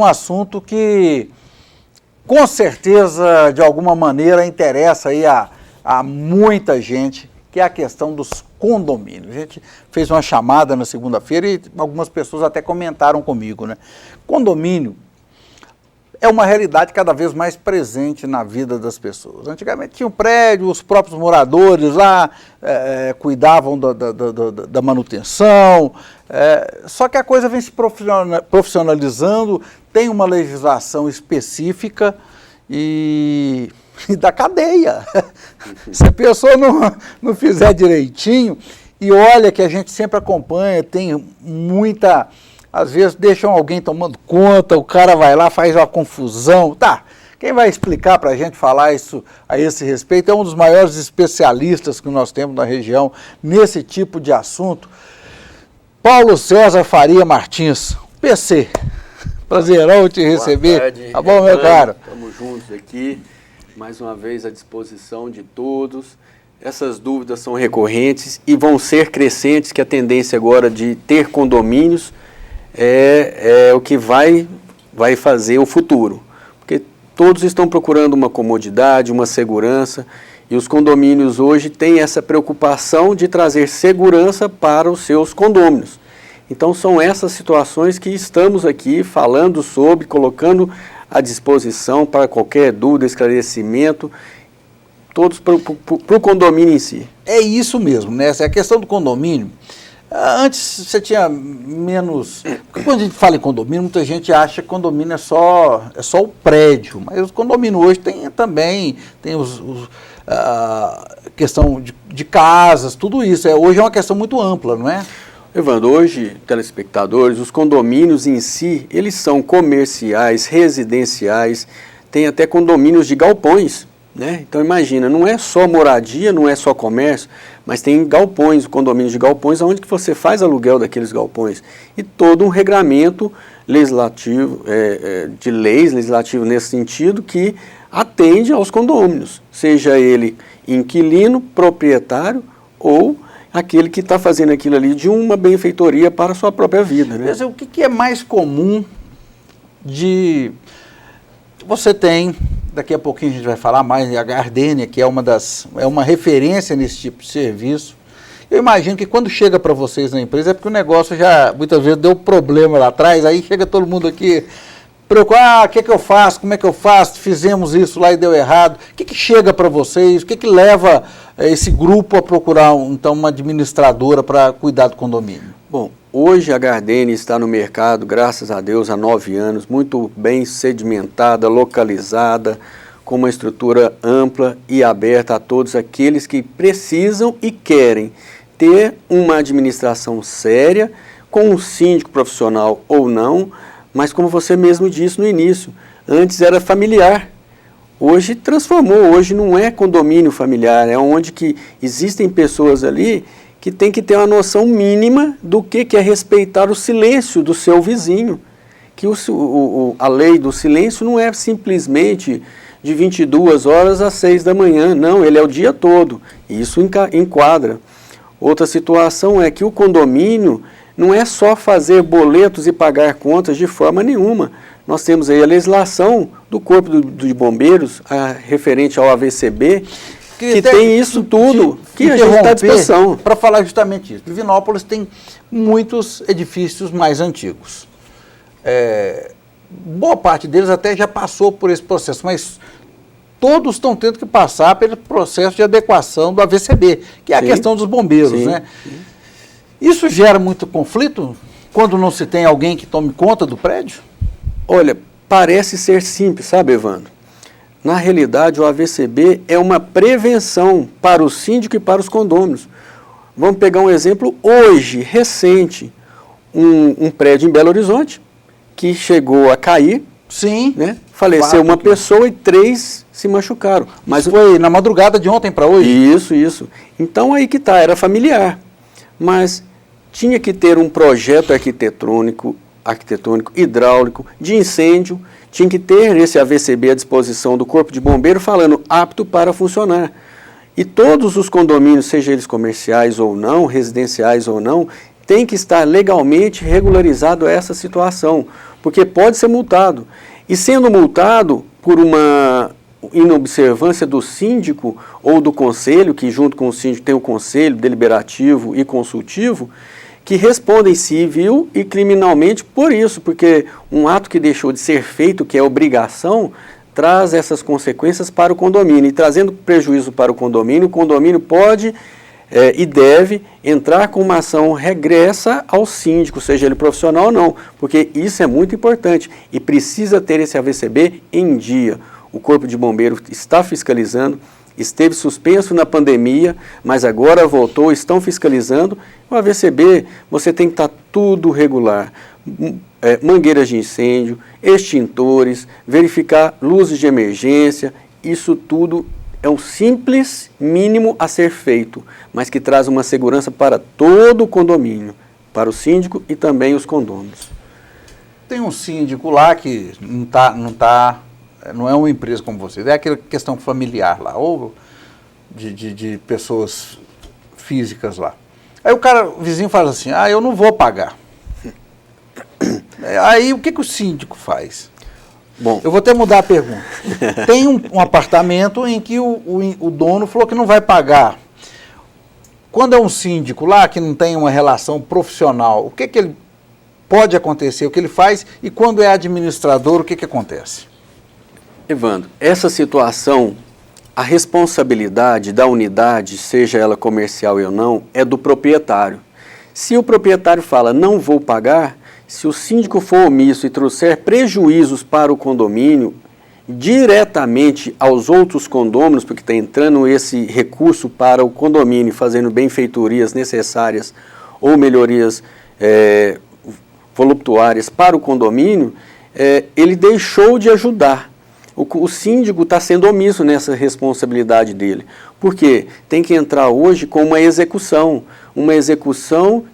um assunto que, com certeza, de alguma maneira, interessa aí a muita gente, que é a questão dos condomínios. A gente fez uma chamada na segunda-feira e algumas pessoas até comentaram comigo, né? Condomínio é uma realidade cada vez mais presente na vida das pessoas. Antigamente tinha um prédio, os próprios moradores lá cuidavam da manutenção, só que a coisa vem se profissionalizando, tem uma legislação específica e da cadeia. Se a pessoa não fizer direitinho, e olha que a gente sempre acompanha, tem muita... Às vezes deixam alguém tomando conta, o cara vai lá, faz uma confusão. Tá, quem vai explicar para a gente falar isso a esse respeito é um dos maiores especialistas que nós temos na região nesse tipo de assunto, Paulo César Faria Martins, PC. Prazerão te receber. Boa tarde, tá bom, meu caro? Estamos juntos aqui, mais uma vez à disposição de todos. Essas dúvidas são recorrentes e vão ser crescentes, que a tendência agora de ter condomínios é o que vai fazer o futuro, porque todos estão procurando uma comodidade, uma segurança, e os condomínios hoje têm essa preocupação de trazer segurança para os seus condôminos. Então são essas situações que estamos aqui falando sobre, colocando à disposição para qualquer dúvida, esclarecimento, todos para o condomínio em si. É isso mesmo, né? Essa é a questão do condomínio. Antes você tinha menos... Porque quando a gente fala em condomínio, muita gente acha que condomínio é só o prédio, mas os condomínios hoje tem questão de casas, tudo isso. Hoje é uma questão muito ampla, não é? Evandro, hoje, telespectadores, os condomínios em si, eles são comerciais, residenciais, tem até condomínios de galpões, né? Então imagina, não é só moradia, não é só comércio, mas tem galpões, condomínios de galpões, onde que você faz aluguel daqueles galpões. E todo um regramento legislativo, de leis legislativas nesse sentido, que atende aos condôminos, seja ele inquilino, proprietário ou aquele que está fazendo aquilo ali de uma benfeitoria para a sua própria vida, né? Mas o que é mais comum de... Você tem, daqui a pouquinho a gente vai falar mais, a Gardenia, que é uma referência nesse tipo de serviço. Eu imagino que quando chega para vocês na empresa é porque o negócio já, muitas vezes, deu problema lá atrás, aí chega todo mundo aqui preocupado, o que eu faço, como é que eu faço, fizemos isso lá e deu errado. O que chega para vocês, o que leva esse grupo a procurar, então, uma administradora para cuidar do condomínio? Bom, hoje a Gardenia está no mercado, graças a Deus, há 9 anos, muito bem sedimentada, localizada, com uma estrutura ampla e aberta a todos aqueles que precisam e querem ter uma administração séria, com um síndico profissional ou não, mas como você mesmo disse no início, antes era familiar. Hoje transformou, hoje não é condomínio familiar, é onde que existem pessoas ali que tem que ter uma noção mínima do que é respeitar o silêncio do seu vizinho. Que a lei do silêncio não é simplesmente de 22 horas às 6 da manhã, não, ele é o dia todo, e isso enquadra. Outra situação é que o condomínio não é só fazer boletos e pagar contas de forma nenhuma. Nós temos aí a legislação do Corpo de Bombeiros, referente ao AVCB, que tem isso tudo, que a gente está à disposição. Para falar justamente isso, Divinópolis tem muitos edifícios mais antigos. Boa parte deles até já passou por esse processo, mas todos estão tendo que passar pelo processo de adequação do AVCB, que é a questão dos bombeiros, né? Sim. Isso gera muito conflito quando não se tem alguém que tome conta do prédio? Olha, parece ser simples, sabe, Evandro? Na realidade, o AVCB é uma prevenção para o síndico e para os condôminos. Vamos pegar um exemplo hoje, recente, um prédio em Belo Horizonte, que chegou a cair, sim, né? Faleceu uma pessoa e 3 se machucaram. Mas foi na madrugada de ontem para hoje? Isso. Então aí que está, era familiar. Mas tinha que ter um projeto arquitetônico, hidráulico, de incêndio, tinha que ter esse AVCB à disposição do Corpo de Bombeiro falando apto para funcionar. E todos os condomínios, seja eles comerciais ou não, residenciais ou não, tem que estar legalmente regularizado essa situação. porque pode ser multado. E sendo multado por uma inobservância do síndico ou do conselho, que junto com o síndico tem o conselho deliberativo e consultivo, que respondem civil e criminalmente por isso, porque um ato que deixou de ser feito, que é obrigação, traz essas consequências para o condomínio. E trazendo prejuízo para o condomínio pode e deve entrar com uma ação regressa ao síndico, seja ele profissional ou não, porque isso é muito importante e precisa ter esse AVCB em dia. O Corpo de Bombeiros está fiscalizando, esteve suspenso na pandemia, mas agora voltou, estão fiscalizando. O AVCB, você tem que estar tudo regular. Mangueiras de incêndio, extintores, verificar luzes de emergência, isso tudo é um simples mínimo a ser feito, mas que traz uma segurança para todo o condomínio, para o síndico e também os condôminos. Tem um síndico lá que não é uma empresa como vocês, é aquela questão familiar lá, ou de pessoas físicas lá. Aí o vizinho fala assim, eu não vou pagar. Aí o que o síndico faz? Bom, eu vou até mudar a pergunta. Tem um apartamento em que o dono falou que não vai pagar. Quando é um síndico lá que não tem uma relação profissional, o que ele pode acontecer, o que ele faz, e quando é administrador, o que acontece? Evandro, essa situação, a responsabilidade da unidade, seja ela comercial ou não, é do proprietário. Se o proprietário fala, não vou pagar, se o síndico for omisso e trouxer prejuízos para o condomínio, diretamente aos outros condôminos, porque está entrando esse recurso para o condomínio, fazendo benfeitorias necessárias ou melhorias voluptuárias para o condomínio, ele deixou de ajudar. O síndico está sendo omisso nessa responsabilidade dele. Por quê? Tem que entrar hoje com uma execução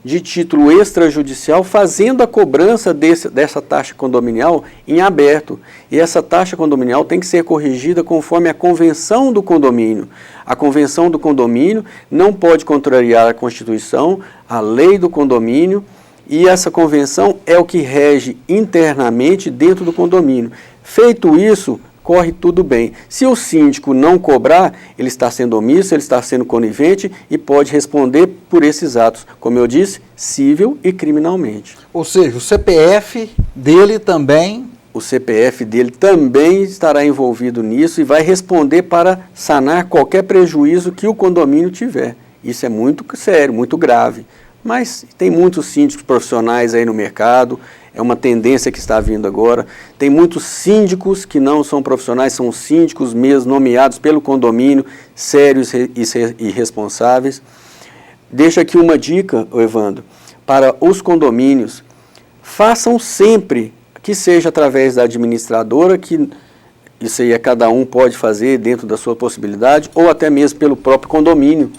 de título extrajudicial, fazendo a cobrança dessa taxa condominial em aberto. E essa taxa condominial tem que ser corrigida conforme a convenção do condomínio. A convenção do condomínio não pode contrariar a Constituição, a lei do condomínio, e essa convenção é o que rege internamente dentro do condomínio. Feito isso, corre tudo bem. Se o síndico não cobrar, ele está sendo omisso, ele está sendo conivente e pode responder por esses atos, como eu disse, civil e criminalmente. Ou seja, o CPF dele também... O CPF dele também estará envolvido nisso e vai responder para sanar qualquer prejuízo que o condomínio tiver. Isso é muito sério, muito grave. Mas tem muitos síndicos profissionais aí no mercado, é uma tendência que está vindo agora. Tem muitos síndicos que não são profissionais, são síndicos mesmo, nomeados pelo condomínio, sérios e responsáveis. Deixo aqui uma dica, Evandro, para os condomínios. Façam sempre, que seja através da administradora, que isso aí cada um pode fazer dentro da sua possibilidade, ou até mesmo pelo próprio condomínio.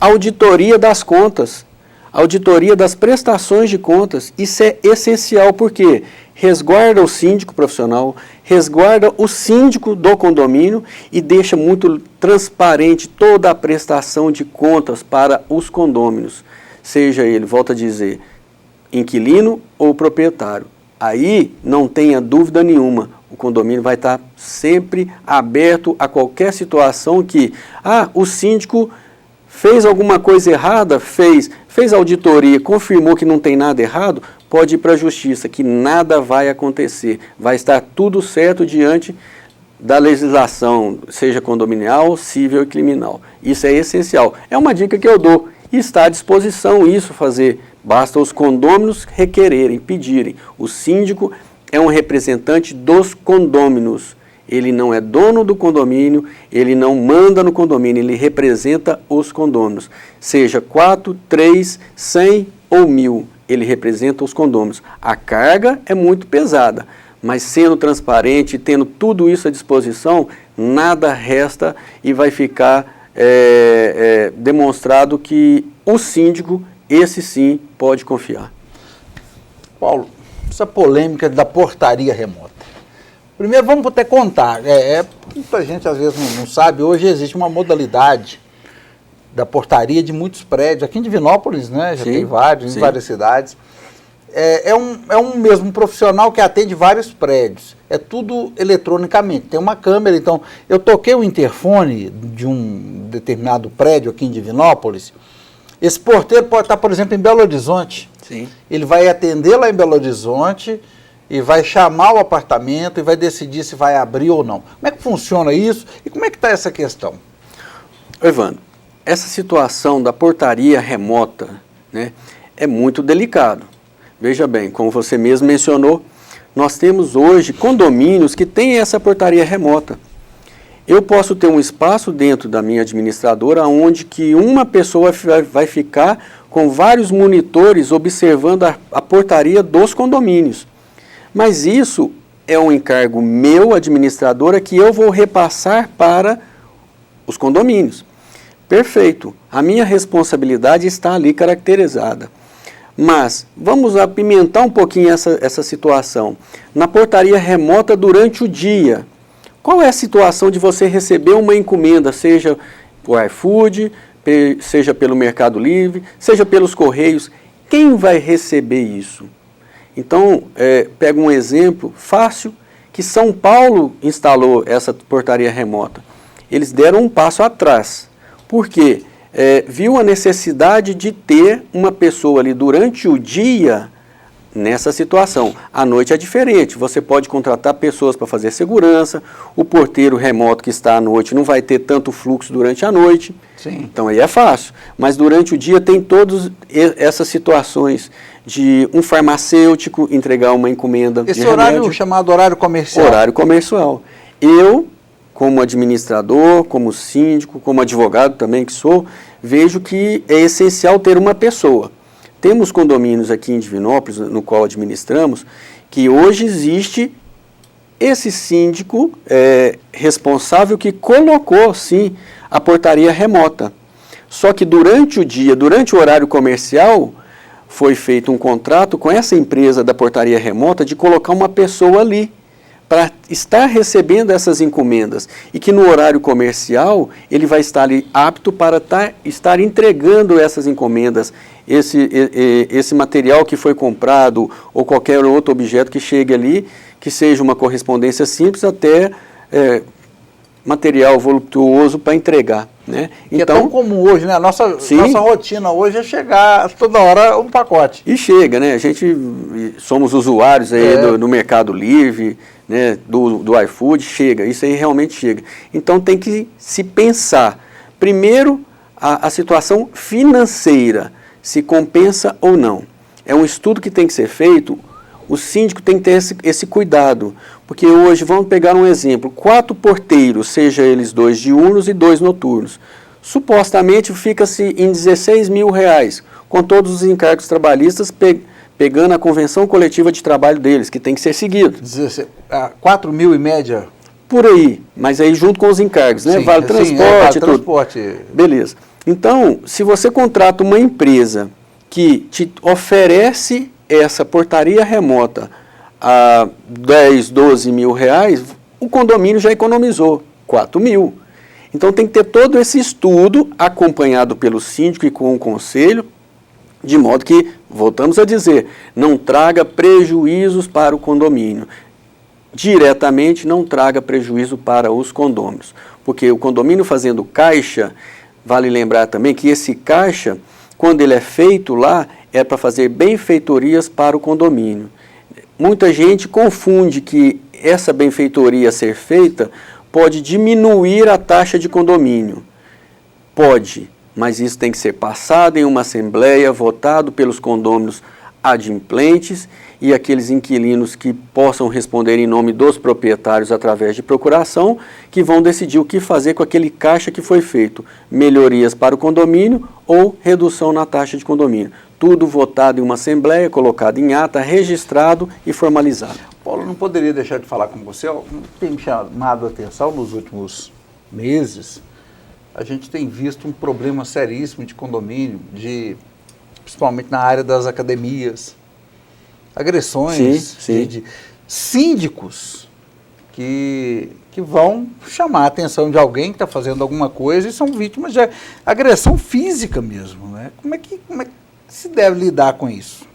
Auditoria das contas. Auditoria das prestações de contas, isso é essencial porque resguarda o síndico profissional, resguarda o síndico do condomínio e deixa muito transparente toda a prestação de contas para os condôminos, seja ele, volto a dizer, inquilino ou proprietário. Aí não tenha dúvida nenhuma, o condomínio vai estar sempre aberto a qualquer situação que, o síndico fez alguma coisa errada, fez auditoria, confirmou que não tem nada errado, pode ir para a justiça, que nada vai acontecer. Vai estar tudo certo diante da legislação, seja condominial, civil e criminal. Isso é essencial. É uma dica que eu dou. E está à disposição isso fazer. Basta os condôminos requererem, pedirem. O síndico é um representante dos condôminos. Ele não é dono do condomínio, ele não manda no condomínio, ele representa os condôminos. Seja 4, 3, 100 ou 1000, ele representa os condôminos. A carga é muito pesada, mas sendo transparente, tendo tudo isso à disposição, nada resta e vai ficar demonstrado que o síndico, esse sim, pode confiar. Paulo, essa polêmica da portaria remota. Primeiro vamos até contar, muita gente às vezes não sabe, hoje existe uma modalidade da portaria de muitos prédios, aqui em Divinópolis, né, já tem vários, em várias cidades, é um mesmo profissional que atende vários prédios. É tudo eletronicamente. Tem uma câmera, então, eu toquei o interfone de um determinado prédio aqui em Divinópolis. Esse porteiro pode estar, por exemplo, em Belo Horizonte. Sim. Ele vai atender lá em Belo Horizonte e vai chamar o apartamento e vai decidir se vai abrir ou não. Como é que funciona isso e como é que está essa questão? Evandro, essa situação da portaria remota, né, é muito delicado. Veja bem, como você mesmo mencionou, nós temos hoje condomínios que têm essa portaria remota. Eu posso ter um espaço dentro da minha administradora onde que uma pessoa vai ficar com vários monitores observando a portaria dos condomínios. Mas isso é um encargo meu, administradora, que eu vou repassar para os condomínios. Perfeito. A minha responsabilidade está ali caracterizada. Mas vamos apimentar um pouquinho essa situação. Na portaria remota durante o dia, qual é a situação de você receber uma encomenda, seja por iFood, seja pelo Mercado Livre, seja pelos Correios? Quem vai receber isso? Então, pega um exemplo fácil, que São Paulo instalou essa portaria remota. Eles deram um passo atrás. Por quê? Viu a necessidade de ter uma pessoa ali durante o dia nessa situação. À noite é diferente, você pode contratar pessoas para fazer segurança, o porteiro remoto que está à noite não vai ter tanto fluxo durante a noite. Sim. Então aí é fácil. Mas durante o dia tem todas essas situações de um farmacêutico entregar uma encomenda Esse de horário remédio. chamado horário comercial. Horário comercial. Eu, como administrador, como síndico, como advogado também que sou, vejo que é essencial ter uma pessoa. Temos condomínios aqui em Divinópolis, no qual administramos, que hoje existe esse síndico responsável que colocou, sim, a portaria remota. Só que durante o dia, durante o horário comercial, foi feito um contrato com essa empresa da portaria remota de colocar uma pessoa ali para estar recebendo essas encomendas e que no horário comercial ele vai estar ali apto para estar entregando essas encomendas, esse material que foi comprado ou qualquer outro objeto que chegue ali, que seja uma correspondência simples até material voluptuoso para entregar. Né? Que então, é tão comum hoje, né? Nossa rotina hoje é chegar toda hora um pacote. E chega, né? A gente somos usuários aí do Mercado Livre, né? do iFood, chega, isso aí realmente chega. Então tem que se pensar, primeiro, a situação financeira, se compensa ou não. É um estudo que tem que ser feito, o síndico tem que ter esse cuidado, porque hoje, vamos pegar um exemplo, 4 porteiros, seja eles 2 diurnos e 2 noturnos, supostamente fica-se em R$16 mil, com todos os encargos trabalhistas, pegando a convenção coletiva de trabalho deles, que tem que ser seguido. 4 mil em média? Por aí, mas aí junto com os encargos, né? Sim, vale transporte, tudo. Transporte. Beleza. Então, se você contrata uma empresa que te oferece essa portaria remota a 10, 12 mil reais, o condomínio já economizou 4 mil. Então tem que ter todo esse estudo acompanhado pelo síndico e com o conselho, de modo que, voltamos a dizer, não traga prejuízos para o condomínio. Diretamente não traga prejuízo para os condôminos, porque o condomínio fazendo caixa, vale lembrar também que esse caixa, quando ele é feito lá, é para fazer benfeitorias para o condomínio. Muita gente confunde que essa benfeitoria a ser feita pode diminuir a taxa de condomínio. Pode, mas isso tem que ser passado em uma assembleia, votado pelos condôminos adimplentes e aqueles inquilinos que possam responder em nome dos proprietários através de procuração, que vão decidir o que fazer com aquele caixa que foi feito, melhorias para o condomínio ou redução na taxa de condomínio. Tudo votado em uma assembleia, colocado em ata, registrado e formalizado. Paulo, não poderia deixar de falar com você, tem me chamado a atenção nos últimos meses, a gente tem visto um problema seríssimo de condomínio, principalmente na área das academias, agressões de síndicos que vão chamar a atenção de alguém que está fazendo alguma coisa e são vítimas de agressão física mesmo, né? Como é que se deve lidar com isso?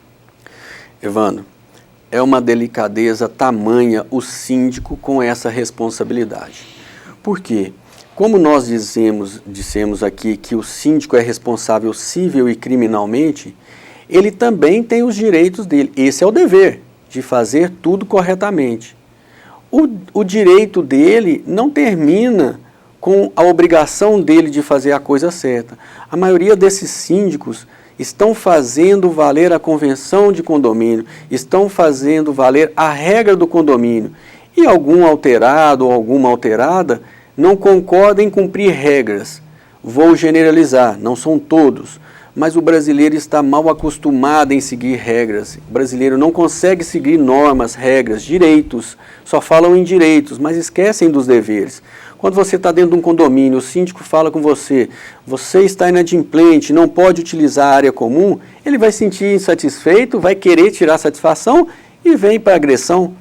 Evandro, é uma delicadeza tamanha o síndico com essa responsabilidade. Por quê? Como nós dissemos aqui que o síndico é responsável civil e criminalmente, ele também tem os direitos dele. Esse é o dever, de fazer tudo corretamente. O direito dele não termina com a obrigação dele de fazer a coisa certa. A maioria desses síndicos estão fazendo valer a convenção de condomínio, estão fazendo valer a regra do condomínio. E algum alterado ou alguma alterada não concorda em cumprir regras. Vou generalizar, não são todos, mas o brasileiro está mal acostumado em seguir regras. O brasileiro não consegue seguir normas, regras, direitos, só falam em direitos, mas esquecem dos deveres. Quando você está dentro de um condomínio, o síndico fala com você, você está inadimplente, não pode utilizar a área comum, ele vai se sentir insatisfeito, vai querer tirar satisfação e vem para a agressão.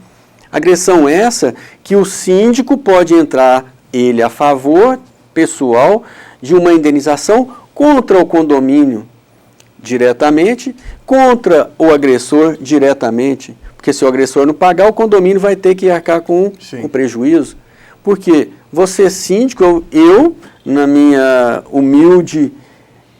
Agressão essa que o síndico pode entrar, ele a favor, pessoal, de uma indenização contra o condomínio diretamente, contra o agressor diretamente. Porque se o agressor não pagar, o condomínio vai ter que arcar com o prejuízo. Porque você síndico, eu, na minha humilde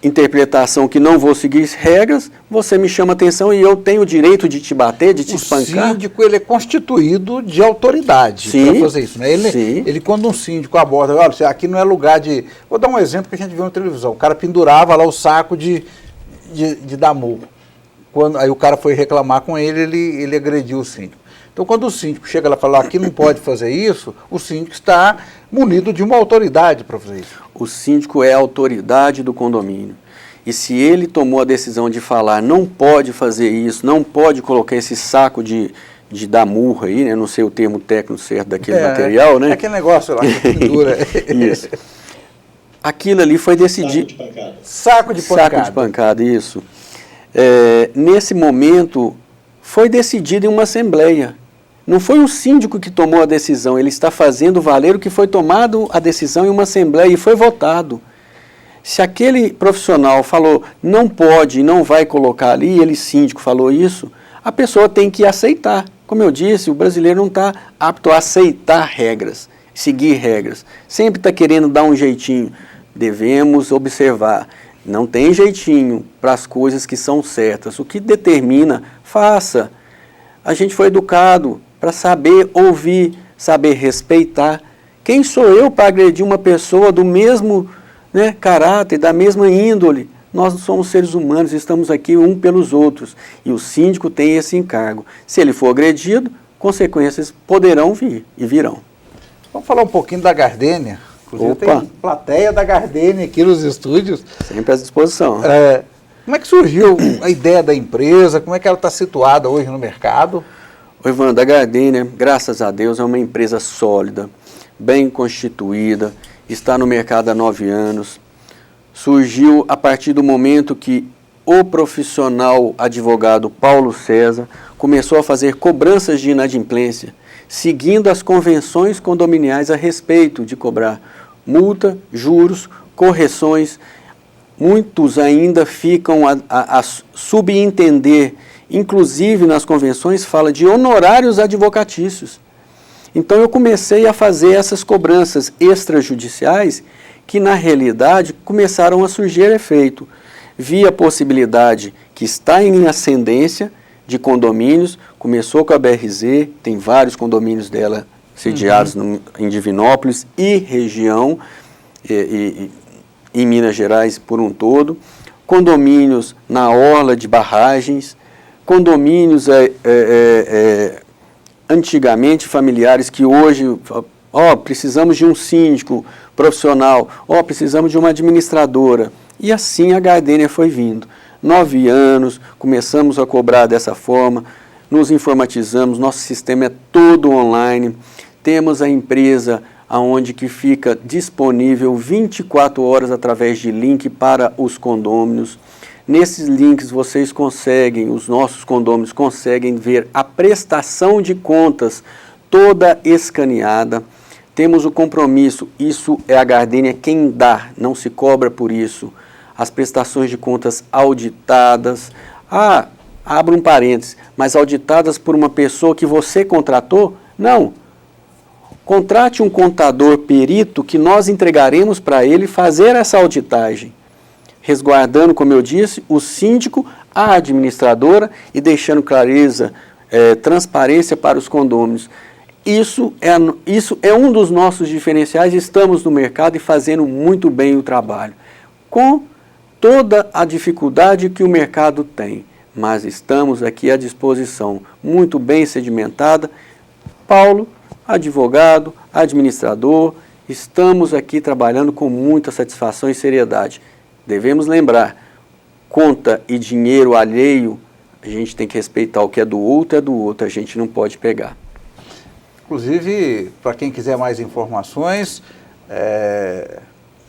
interpretação que não vou seguir regras, você me chama atenção e eu tenho o direito de te bater, de te espancar. O síndico, ele é constituído de autoridade para fazer isso, né? Ele, quando um síndico aborda, olha, aqui não é lugar de... Vou dar um exemplo que a gente viu na televisão. O cara pendurava lá o saco de dar murro. Aí o cara foi reclamar com ele agrediu o síndico. Então, quando o síndico chega lá e fala, aqui não pode fazer isso, o síndico está munido de uma autoridade para fazer isso. O síndico é a autoridade do condomínio. E se ele tomou a decisão de falar, não pode fazer isso, não pode colocar esse saco de dar murro aí, né? Não sei o termo técnico certo daquele material, né? É aquele negócio lá que pendura. Isso. Aquilo ali foi decidido... Saco de pancada. Saco de pancada, isso. Nesse momento, foi decidido em uma assembleia. Não foi o síndico que tomou a decisão, ele está fazendo valer o que foi tomado a decisão em uma assembleia e foi votado. Se aquele profissional falou, não pode, não vai colocar ali, ele síndico falou isso, a pessoa tem que aceitar. Como eu disse, o brasileiro não está apto a aceitar regras, seguir regras. Sempre está querendo dar um jeitinho. Devemos observar. Não tem jeitinho para as coisas que são certas. O que determina, faça. A gente foi educado para saber ouvir, saber respeitar. Quem sou eu para agredir uma pessoa do mesmo caráter, da mesma índole? Nós somos seres humanos, estamos aqui um pelos outros. E o síndico tem esse encargo. Se ele for agredido, consequências poderão vir e virão. Vamos falar um pouquinho da Gardênia. Inclusive tem plateia da Gardênia aqui nos estúdios. Sempre à disposição. Como é que surgiu a ideia da empresa? Como é que ela está situada hoje no mercado? O Evandro, a Gardênia, graças a Deus, é uma empresa sólida, bem constituída, está no mercado há 9 anos. Surgiu a partir do momento que o profissional advogado Paulo César começou a fazer cobranças de inadimplência, seguindo as convenções condominiais a respeito de cobrar multa, juros, correções. Muitos ainda ficam a subentender, inclusive nas convenções fala de honorários advocatícios. Então eu comecei a fazer essas cobranças extrajudiciais que na realidade começaram a surgir efeito. Vi a possibilidade que está em ascendência de condomínios, começou com a BRZ, tem vários condomínios dela sediados em Divinópolis e região, em Minas Gerais por um todo, condomínios na orla de barragens, condomínios antigamente familiares que hoje, precisamos de um síndico profissional, precisamos de uma administradora. E assim a Gardênia foi vindo. 9 anos, começamos a cobrar dessa forma, nos informatizamos, nosso sistema é todo online, temos a empresa aonde que fica disponível 24 horas através de link para os condôminos. Nesses links vocês conseguem, os nossos condôminos conseguem ver a prestação de contas toda escaneada. Temos o compromisso, isso é a Gardênia quem dá, não se cobra por isso. As prestações de contas auditadas. abra um parênteses, mas auditadas por uma pessoa que você contratou? Não. Contrate um contador perito que nós entregaremos para ele fazer essa auditagem, resguardando, como eu disse, o síndico, a administradora e deixando clareza, transparência para os condôminos. Isso é um dos nossos diferenciais, estamos no mercado e fazendo muito bem o trabalho, com toda a dificuldade que o mercado tem, mas estamos aqui à disposição, muito bem sedimentada. Paulo, advogado, administrador, estamos aqui trabalhando com muita satisfação e seriedade. Devemos lembrar, conta e dinheiro alheio, a gente tem que respeitar o que é do outro, a gente não pode pegar. Inclusive, para quem quiser mais informações,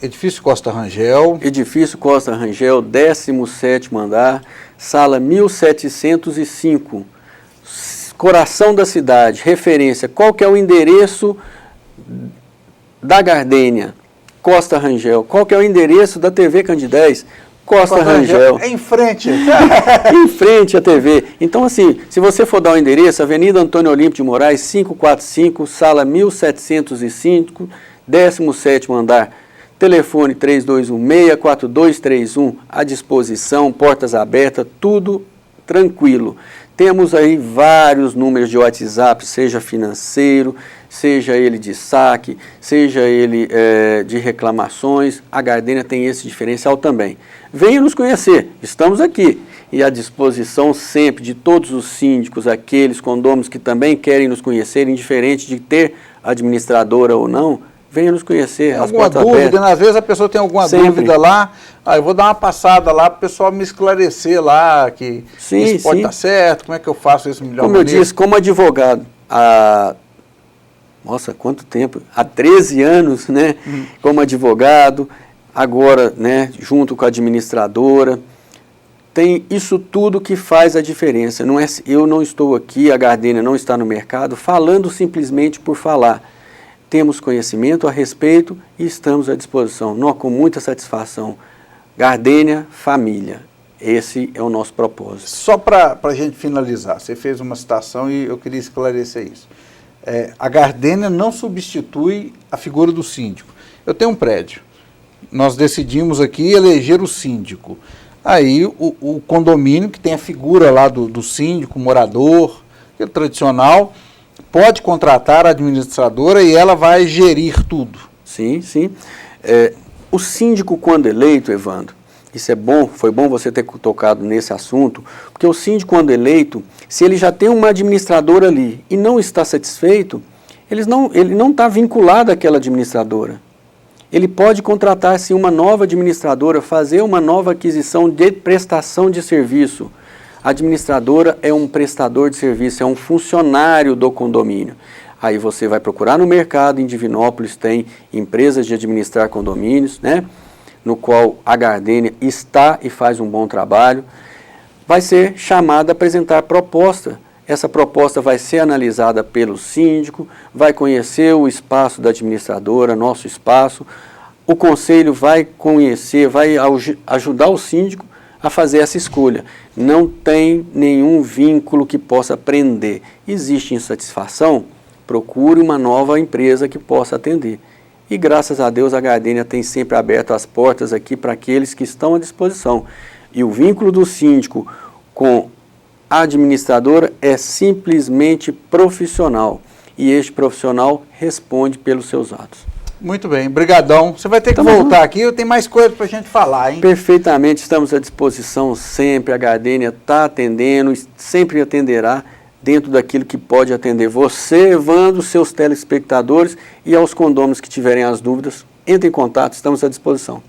Edifício Costa Rangel. Edifício Costa Rangel, 17º andar, sala 1705, coração da cidade, referência, qual que é o endereço da Gardênia? Costa Rangel. Qual que é o endereço da TV Candidez? Costa Rangel. É em frente. Em frente à TV. Então, assim, se você for dar o endereço, Avenida Antônio Olímpio de Moraes, 545, sala 1705, 17º andar. Telefone 3216-4231, à disposição, portas abertas, tudo tranquilo. Temos aí vários números de WhatsApp, seja financeiro, seja ele de saque, seja ele de reclamações. A Gardênia tem esse diferencial também. Venha nos conhecer, estamos aqui e à disposição sempre de todos os síndicos, aqueles condôminos que também querem nos conhecer, indiferente de ter administradora ou não. Venha nos conhecer. Alguma dúvida, né? Às vezes a pessoa tem alguma dúvida lá, eu vou dar uma passada lá para o pessoal me esclarecer lá, que isso pode estar certo, como é que eu faço isso melhor? Como eu disse, como advogado, nossa, quanto tempo? Há 13 anos, né? Como advogado, agora, né, junto com a administradora, tem isso tudo que faz a diferença. Eu não estou aqui, a Gardênia não está no mercado, falando simplesmente por falar. Temos conhecimento a respeito e estamos à disposição. Nós, com muita satisfação. Gardênia, família. Esse é o nosso propósito. Só para a gente finalizar, você fez uma citação e eu queria esclarecer isso. A Gardênia não substitui a figura do síndico. Eu tenho um prédio. Nós decidimos aqui eleger o síndico. Aí o condomínio, que tem a figura lá do síndico, morador, que é tradicional, pode contratar a administradora e ela vai gerir tudo. Sim, sim. O síndico, quando eleito, Evandro, isso é bom, foi bom você ter tocado nesse assunto, porque o síndico, quando eleito, se ele já tem uma administradora ali e não está satisfeito, ele não está vinculado àquela administradora. Ele pode contratar, sim, uma nova administradora, fazer uma nova aquisição de prestação de serviço. A administradora é um prestador de serviço, é um funcionário do condomínio. Aí você vai procurar no mercado, em Divinópolis tem empresas de administrar condomínios, né, no qual a Gardênia está e faz um bom trabalho. Vai ser chamada a apresentar proposta. Essa proposta vai ser analisada pelo síndico, vai conhecer o espaço da administradora, nosso espaço. O conselho vai conhecer, vai ajudar o síndico a fazer essa escolha. Não tem nenhum vínculo que possa prender. Existe insatisfação? Procure uma nova empresa que possa atender. E graças a Deus a Gardênia tem sempre aberto as portas aqui para aqueles que estão à disposição. E o vínculo do síndico com a administradora é simplesmente profissional. E este profissional responde pelos seus atos. Muito bem, brigadão. Você vai ter que voltar aqui, eu tenho mais coisas para a gente falar, hein? Perfeitamente, estamos à disposição sempre. A Gardênia está atendendo, sempre atenderá dentro daquilo que pode atender você, Evandro, seus telespectadores e aos condôminos que tiverem as dúvidas. Entre em contato, estamos à disposição.